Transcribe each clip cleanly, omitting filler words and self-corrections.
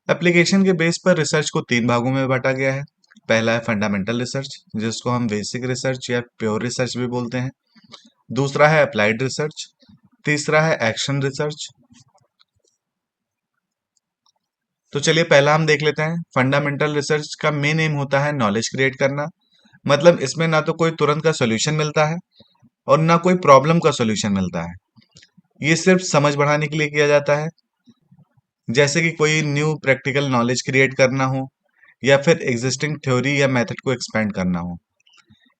Application के base पर research को तीन भागों में बांटा गया है। पहला है फंडामेंटल रिसर्च, जिसको हम बेसिक रिसर्च या प्योर रिसर्च भी बोलते हैं। दूसरा है अप्लाइड रिसर्च। तीसरा है एक्शन रिसर्च। तो चलिए पहला हम देख लेते हैं। फंडामेंटल रिसर्च का मेन एम होता है नॉलेज क्रिएट करना। मतलब इसमें ना तो कोई तुरंत का सॉल्यूशन मिलता है और ना कोई प्रॉब्लम का सॉल्यूशन मिलता है। ये सिर्फ समझ बढ़ाने के लिए किया जाता है, जैसे कि कोई न्यू प्रैक्टिकल नॉलेज क्रिएट करना हो या फिर एग्जिस्टिंग थ्योरी या मेथड को एक्सपेंड करना हो।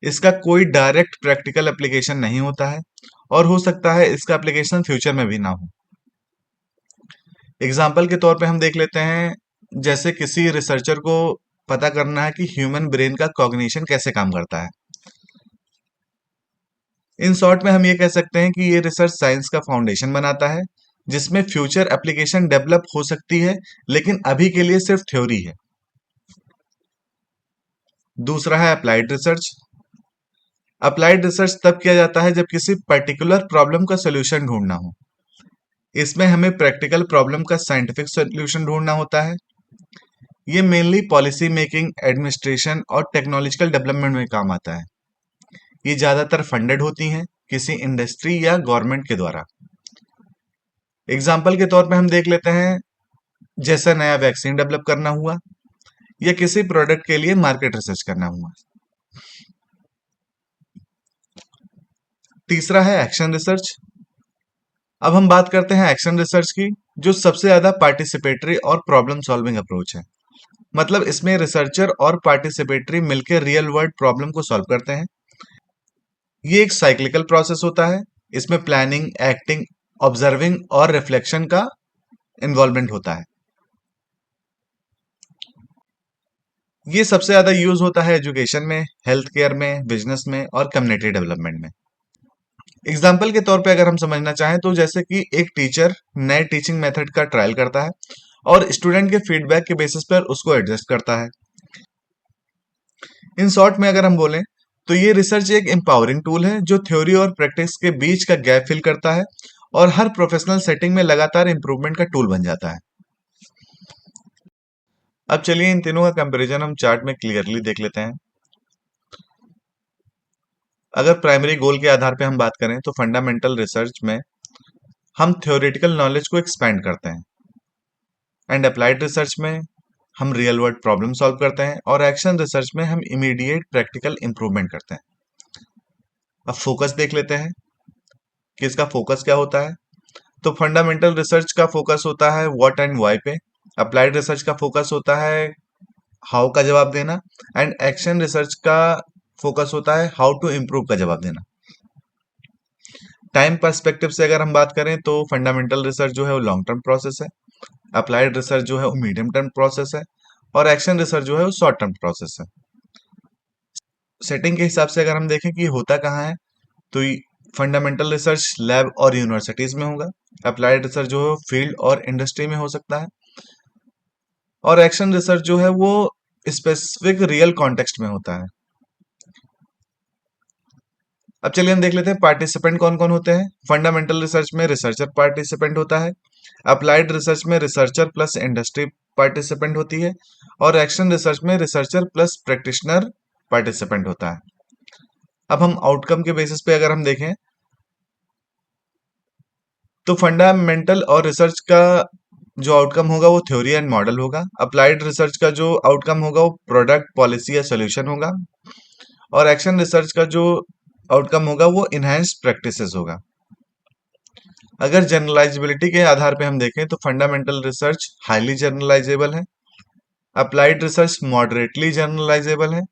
इसका कोई डायरेक्ट प्रैक्टिकल एप्लीकेशन नहीं होता है और हो सकता है इसका एप्लीकेशन फ्यूचर में भी ना हो। एग्जाम्पल के तौर पे हम देख लेते हैं, जैसे किसी रिसर्चर को पता करना है कि ह्यूमन ब्रेन का कॉग्निशन कैसे काम करता है। इन शॉर्ट में हम ये कह सकते हैं कि ये रिसर्च साइंस का फाउंडेशन बनाता है, जिसमें फ्यूचर एप्लीकेशन डेवलप हो सकती है, लेकिन अभी के लिए सिर्फ थ्योरी है। दूसरा है अप्लाइड रिसर्च। अप्लाइड रिसर्च तब किया जाता है जब किसी पर्टिकुलर प्रॉब्लम का सोल्यूशन ढूंढना हो। इसमें हमें प्रैक्टिकल प्रॉब्लम का साइंटिफिक सोल्यूशन ढूंढना होता है। ये मेनली पॉलिसी मेकिंग, एडमिनिस्ट्रेशन और टेक्नोलॉजिकल डेवलपमेंट में काम आता है। ये ज्यादातर फंडेड होती हैं किसी इंडस्ट्री या गवर्नमेंट के द्वारा। एग्जाम्पल के तौर पे हम देख लेते हैं, जैसे नया वैक्सीन डेवलप करना हुआ या किसी प्रोडक्ट के लिए मार्केट रिसर्च करना हुआ। तीसरा है एक्शन रिसर्च। अब हम बात करते हैं एक्शन रिसर्च की, जो सबसे ज्यादा पार्टिसिपेटरी और प्रॉब्लम सॉल्विंग अप्रोच है। मतलब इसमें रिसर्चर और पार्टिसिपेटरी मिलकर रियल वर्ल्ड प्रॉब्लम को सॉल्व करते हैं। ये एक साइक्लिकल प्रोसेस होता है। इसमें प्लानिंग, एक्टिंग, ऑब्जर्विंग और रिफ्लेक्शन का इन्वॉल्वमेंट होता है। ये सबसे ज्यादा यूज होता है एजुकेशन में, हेल्थ केयर में, बिजनेस में और कम्युनिटी डेवलपमेंट में। एग्जाम्पल के तौर पे अगर हम समझना चाहें तो जैसे कि एक टीचर नए टीचिंग मेथड का ट्रायल करता है और स्टूडेंट के फीडबैक के बेसिस पर उसको एडजस्ट करता है। इन शॉर्ट में अगर हम बोलें तो ये रिसर्च एक एम्पावरिंग टूल है जो थ्योरी और प्रैक्टिस के बीच का गैप फिल करता है और हर प्रोफेशनल सेटिंग में लगातार इंप्रूवमेंट का टूल बन जाता है। अब चलिए इन तीनों का कंपैरिजन हम चार्ट में क्लियरली देख लेते हैं। अगर प्राइमरी गोल के आधार पे हम बात करें तो फंडामेंटल रिसर्च में हम थ्योरेटिकल नॉलेज को एक्सपेंड करते हैं, एंड अप्लाइड रिसर्च में हम रियल वर्ल्ड प्रॉब्लम सॉल्व करते हैं, और एक्शन रिसर्च में हम इमीडिएट प्रैक्टिकल इंप्रूवमेंट करते हैं। अब फोकस देख लेते हैं कि इसका फोकस क्या होता है। तो फंडामेंटल रिसर्च का फोकस होता है व्हाट एंड व्हाई पे। अप्लाइड रिसर्च का फोकस होता है हाउ का जवाब देना, एंड एक्शन रिसर्च का फोकस होता है हाउ टू इम्प्रूव का जवाब देना। टाइम पर्सपेक्टिव से अगर हम बात करें तो फंडामेंटल रिसर्च जो है वो लॉन्ग टर्म प्रोसेस है, अप्लाइड रिसर्च जो है वो मीडियम टर्म प्रोसेस है, और एक्शन रिसर्च जो है वो शॉर्ट टर्म प्रोसेस है। सेटिंग के हिसाब से अगर हम देखें कि ये होता कहाँ है, तो फंडामेंटल रिसर्च लैब और यूनिवर्सिटीज में होगा। अप्लाइड रिसर्च जो है फील्ड और इंडस्ट्री में हो सकता है, और एक्शन रिसर्च जो है वो स्पेसिफिक रियल कॉन्टेक्स्ट में होता है। अब चलिए हम देख लेते हैं पार्टिसिपेंट कौन कौन होते हैं। फंडामेंटल रिसर्च में रिसर्चर पार्टिसिपेंट होता है, अप्लाइड रिसर्च में रिसर्चर प्लस इंडस्ट्री पार्टिसिपेंट होती है, और एक्शन रिसर्च में रिसर्चर प्लस प्रैक्टिशनर पार्टिसिपेंट होता है। अब हम आउटकम के बेसिस पे अगर हम देखें तो फंडामेंटल और रिसर्च का जो आउटकम होगा वो थ्योरी एंड मॉडल होगा। अप्लाइड रिसर्च का जो आउटकम होगा वो प्रोडक्ट, पॉलिसी या सोल्यूशन होगा, और एक्शन रिसर्च का जो आउटकम होगा वो इनहेंस्ड प्रैक्टिसेस होगा। अगर जनरलाइजेबिलिटी के आधार पे हम देखें तो फंडामेंटल रिसर्च हाईली जनरलाइजेबल है, अप्लाइड रिसर्च मॉडरेटली जनरलाइजेबल है,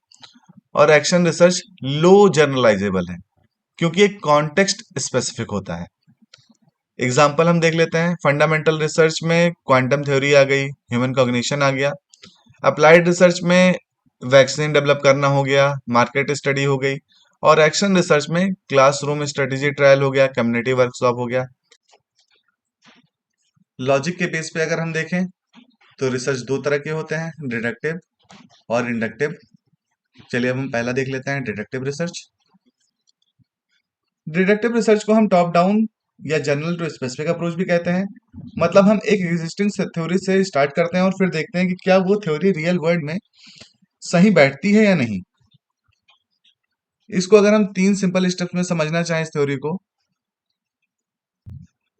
और एक्शन रिसर्च लो जनरलाइजेबल है, क्योंकि एक कॉन्टेक्स्ट स्पेसिफिक होता है। एग्जाम्पल हम देख लेते हैं। फंडामेंटल रिसर्च में क्वांटम थ्योरी आ गई, ह्यूमन कॉग्निशन आ गया। अप्लाइड रिसर्च में वैक्सीन डेवलप करना हो गया, मार्केट स्टडी हो गई, और एक्शन रिसर्च में क्लासरूम स्ट्रेटेजी ट्रायल हो गया, कम्युनिटी वर्कशॉप हो गया। लॉजिक के बेस पे अगर हम देखें तो रिसर्च दो तरह के होते हैं, डिडक्टिव और इंडक्टिव। चलिए अब हम पहला देख लेते हैं, डिडक्टिव रिसर्च। डिडक्टिव रिसर्च को हम टॉप डाउन या जनरल टू स्पेसिफिक अप्रोच भी कहते हैं। मतलब हम एक एग्जिस्टिंग थ्योरी से स्टार्ट करते हैं और फिर देखते हैं कि क्या वो थ्योरी रियल वर्ल्ड में सही बैठती है या नहीं। इसको अगर हम 3 सिंपल स्टेप्स में समझना चाहें इस थ्योरी को,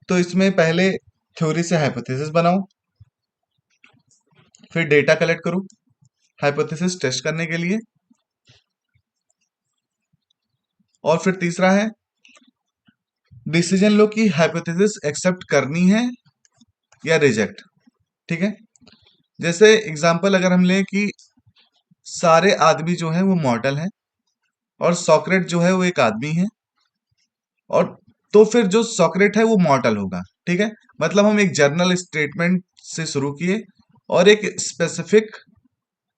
तो इसमें पहले थ्योरी से हाइपोथेसिस बनाओ, फिर डेटा कलेक्ट करो हाइपोथेसिस टेस्ट करने के लिए, और फिर तीसरा है डिसीजन लो कि हाइपोथेसिस एक्सेप्ट करनी है या रिजेक्ट। ठीक है, जैसे एग्जांपल अगर हम लें कि सारे आदमी जो है वो मॉर्टल हैं और सॉक्रेट जो है वो एक आदमी है, और तो फिर जो सॉक्रेट है वो मॉर्टल होगा। ठीक है, मतलब हम एक जर्नल स्टेटमेंट से शुरू किए और एक स्पेसिफिक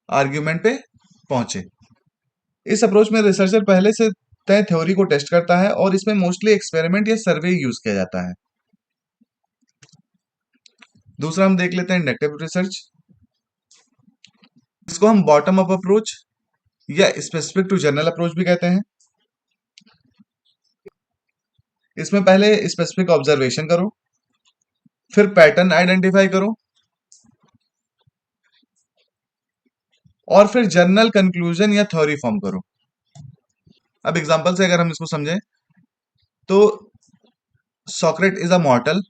आर्ग्यूमेंट पे पहुंचे। इस अप्रोच में रिसर्चर पहले से तय थ्योरी को टेस्ट करता है और इसमें मोस्टली एक्सपेरिमेंट या सर्वे यूज किया जाता है। दूसरा हम देख लेते हैं इंडक्टिव रिसर्च। इसको हम बॉटम अप अप्रोच या स्पेसिफिक टू जनरल अप्रोच भी कहते हैं। इसमें पहले स्पेसिफिक ऑब्जर्वेशन करो, फिर पैटर्न आइडेंटिफाई करो, और फिर जनरल कंक्लूजन या थ्योरी फॉर्म करो। अब एग्जांपल से अगर हम इसको समझें तो सॉक्रेट इज अ मॉर्टल,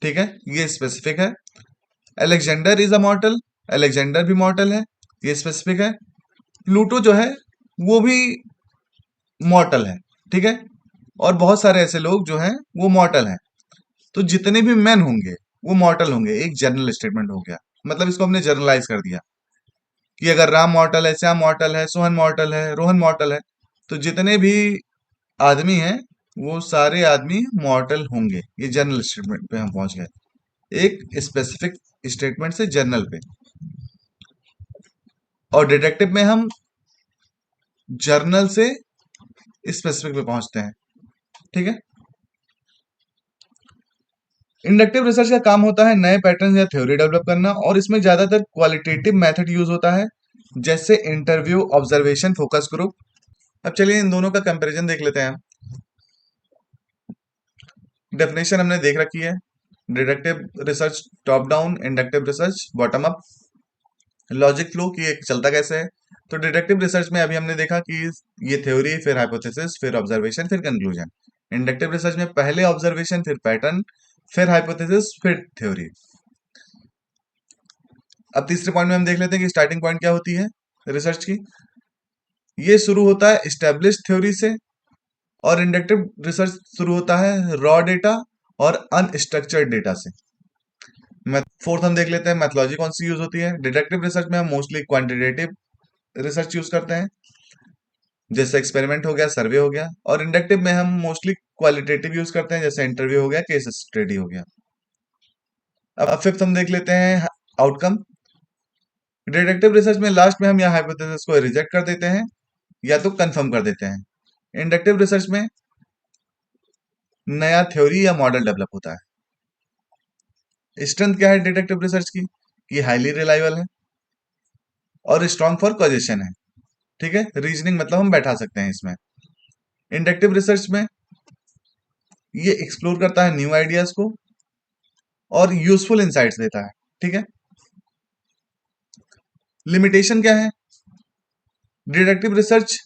ठीक है, ये स्पेसिफिक है। अलेक्जेंडर इज अ मॉर्टल, अलेक्जेंडर भी मॉर्टल है, ये स्पेसिफिक है। प्लूटो जो है वो भी मॉर्टल है, ठीक है, और बहुत सारे ऐसे लोग जो हैं वो मॉर्टल हैं। तो जितने भी मैन होंगे वो मॉर्टल होंगे, एक जनरल स्टेटमेंट हो गया। मतलब इसको हमने जनरलाइज कर दिया कि अगर राम मॉर्टल है, श्याम मॉर्टल है, सोहन मॉर्टल है, रोहन मॉर्टल है, तो जितने भी आदमी हैं वो सारे आदमी मॉर्टल होंगे। ये जनरल स्टेटमेंट पे हम पहुंच गए, एक स्पेसिफिक स्टेटमेंट से जनरल पे। और डिटेक्टिव में हम जर्नल से स्पेसिफिक पे पहुंचते हैं। ठीक है, इंडक्टिव रिसर्च का काम होता है नए पैटर्न या थ्योरी डेवलप करना, और इसमें ज्यादातर क्वालिटेटिव मेथड यूज होता है, जैसे इंटरव्यू, ऑब्जर्वेशन, फोकस ग्रुप। अब चलिए इन दोनों का कंपैरिजन देख लेते हैं। डेफिनेशन हमने देख रखी है, deductive research top down, inductive research bottom up. Logic flow कि ये चलता कैसे है, तो डिडक्टिव रिसर्च में अभी हमने देखा कि ये थ्योरी, फिर हाइपोथेसिस, फिर ऑब्जर्वेशन, फिर कंक्लूजन। इंडक्टिव रिसर्च में पहले ऑब्जर्वेशन, फिर पैटर्न, फिर हाइपोथेसिस, फिर थ्योरी। अब तीसरे पॉइंट में हम देख लेते हैं कि स्टार्टिंग पॉइंट क्या होती है रिसर्च की। ये शुरू होता है स्टेब्लिश थ्योरी से, और इंडक्टिव रिसर्च शुरू होता है रॉ डेटा और अनस्ट्रक्चर्ड डेटा से। फोर्थ हम देख लेते हैं मैथोलॉजी कौन सी यूज होती है। डिडक्टिव रिसर्च में हम मोस्टली क्वांटिटेटिव रिसर्च यूज करते हैं, जैसे एक्सपेरिमेंट हो गया, सर्वे हो गया। और इंडक्टिव में हम मोस्टली क्वालिटेटिव यूज करते हैं, जैसे इंटरव्यू हो गया, केस स्टडी हो गया। अब फिफ्थ हम देख लेते हैं आउटकम। डिडक्टिव रिसर्च में लास्ट में हम यहाँ हाइपोथेसिस को रिजेक्ट कर देते हैं या तो कंफर्म कर देते हैं। इंडक्टिव रिसर्च में नया थ्योरी या मॉडल डेवलप होता है। स्ट्रेंथ क्या है डिडक्टिव रिसर्च की, ये हाईली रिलायबल है और स्ट्रॉन्ग फॉर कॉजेशन है। ठीक है, रीजनिंग मतलब हम बैठा सकते हैं इसमें। इंडक्टिव रिसर्च में ये एक्सप्लोर करता है न्यू आइडियाज को और यूजफुल इंसाइट्स देता है। ठीक है, लिमिटेशन क्या है, डिडक्टिव रिसर्च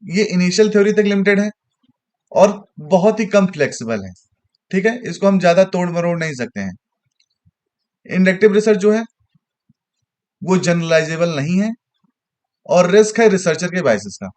ये इनिशियल थ्योरी तक लिमिटेड है और बहुत ही कम फ्लेक्सिबल है। ठीक है, इसको हम ज्यादा तोड़ मरोड़ नहीं सकते हैं। इंडक्टिव रिसर्च जो है वो जनरलाइजेबल नहीं है और रिस्क है रिसर्चर के बायसेस का।